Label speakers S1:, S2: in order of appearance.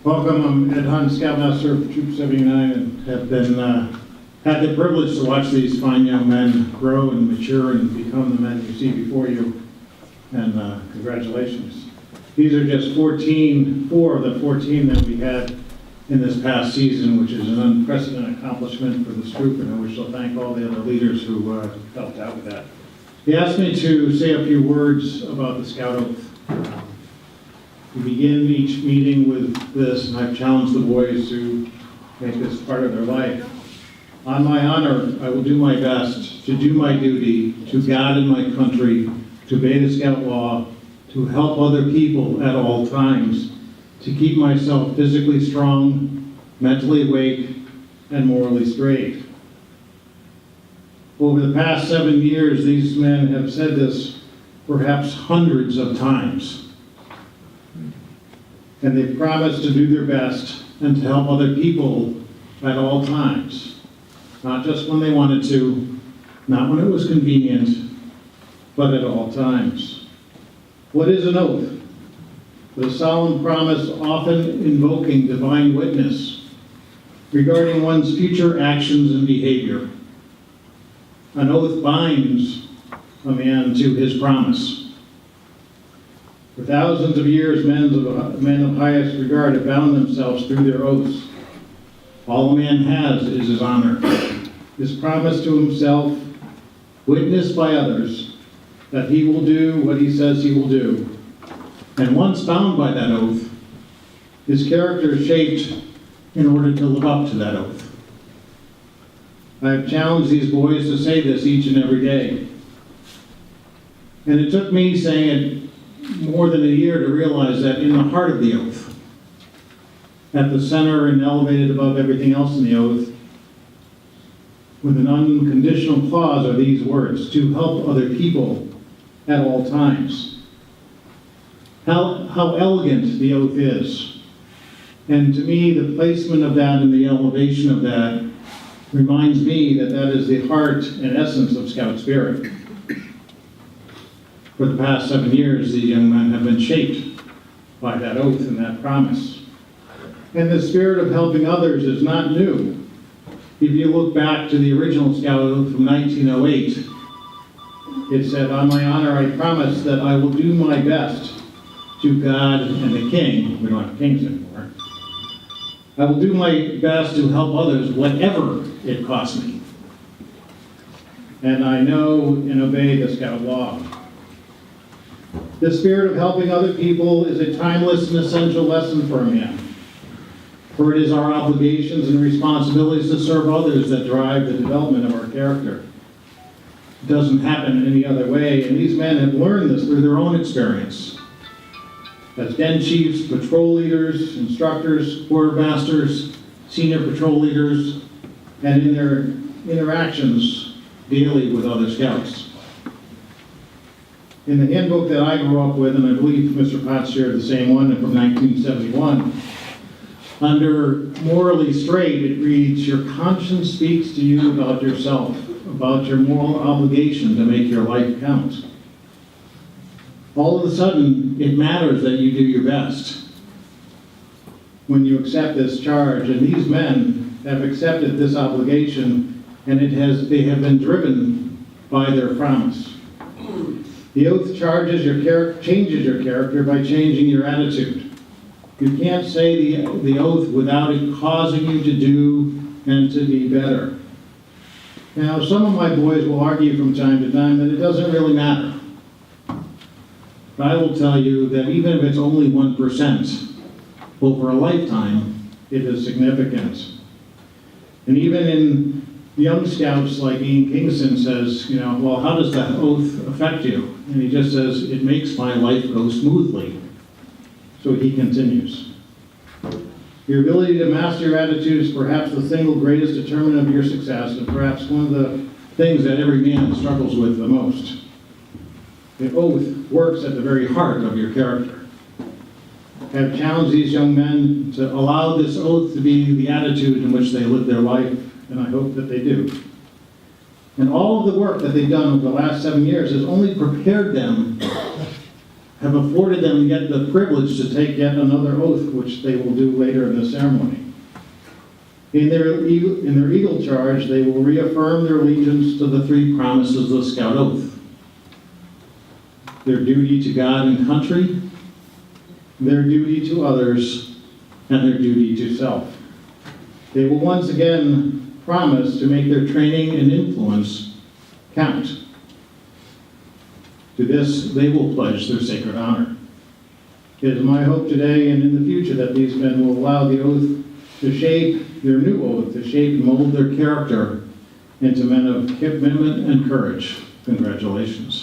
S1: Welcome, I'm Ed Hunt, Scoutmaster of Troop 79, and have been had the privilege to watch these fine young men grow and mature and become the men you see before you. And congratulations. These are just 4 of the 14 that we had in this past season, which is an unprecedented accomplishment for this troop, and I wish to thank all the other leaders who helped out with that. He asked me to say a few words about the Scout Oath. We begin each meeting with this, and I've challenged the boys to make this part of their life. On my honor, I will do my best to do my duty to God and my country, to obey the Scout law, to help other people at all times, to keep myself physically strong, mentally awake, and morally straight. Over the past 7 years, these men have said this perhaps hundreds of times. And they've promised to do their best and to help other people at all times. Not just when they wanted to, not when it was convenient, but at all times. What is an oath? The solemn promise often invoking divine witness regarding one's future actions and behavior. An oath binds a man to his promise. For thousands of years, men of highest regard have bound themselves through their oaths. All a man has is his honor, his promise to himself, witnessed by others, that he will do what he says he will do. And once bound by that oath, his character is shaped in order to live up to that oath. I have challenged these boys to say this each and every day. And it took me saying it more than a year to realize that in the heart of the oath, at the center and elevated above everything else in the oath, with an unconditional clause are these words: to help other people at all times. How elegant the oath is. And to me, the placement of that and the elevation of that reminds me that that is the heart and essence of Scout spirit. For the past 7 years, these young men have been shaped by that oath and that promise. And the spirit of helping others is not new. If you look back to the original Scout Oath from 1908, it said, "On my honor, I promise that I will do my best to God and the King." We don't have kings anymore. "I will do my best to help others, whatever it costs me. And I know and obey the Scout law." The spirit of helping other people is a timeless and essential lesson for a man. For it is our obligations and responsibilities to serve others that drive the development of our character. It doesn't happen any other way, and these men have learned this through their own experience. As den chiefs, patrol leaders, instructors, quartermasters, senior patrol leaders, and in their interactions daily with other scouts. In the handbook that I grew up with, and I believe Mr. Potts shared the same one from 1971, under morally straight, it reads, "Your conscience speaks to you about yourself, about your moral obligation to make your life count." All of a sudden, it matters that you do your best when you accept this charge. And these men have accepted this obligation, and they have been driven by their promise. The oath changes your character by changing your attitude. You can't say the oath without it causing you to do and to be better. Now, some of my boys will argue from time to time that it doesn't really matter. But I will tell you that even if it's only 1%, over a lifetime, it is significant. And even in young scouts like Ian Kingston says, well, how does that oath affect you? And he just says, "It makes my life go smoothly." So he continues. Your ability to master your attitude is perhaps the single greatest determinant of your success, and perhaps one of the things that every man struggles with the most. The oath works at the very heart of your character. I have challenged these young men to allow this oath to be the attitude in which they live their life, and I hope that they do. And all of the work that they've done over the last 7 years has only prepared them have afforded them yet the privilege to take yet another oath, which they will do later in the ceremony. In their eagle charge, they will reaffirm their allegiance to the three promises of the Scout Oath: their duty to God and country, their duty to others, and their duty to self. They will once again promise to make their training and influence count. To this, they will pledge their sacred honor. It is my hope today and in the future that these men will allow the oath to shape, their new oath, to shape and mold their character into men of commitment and courage. Congratulations.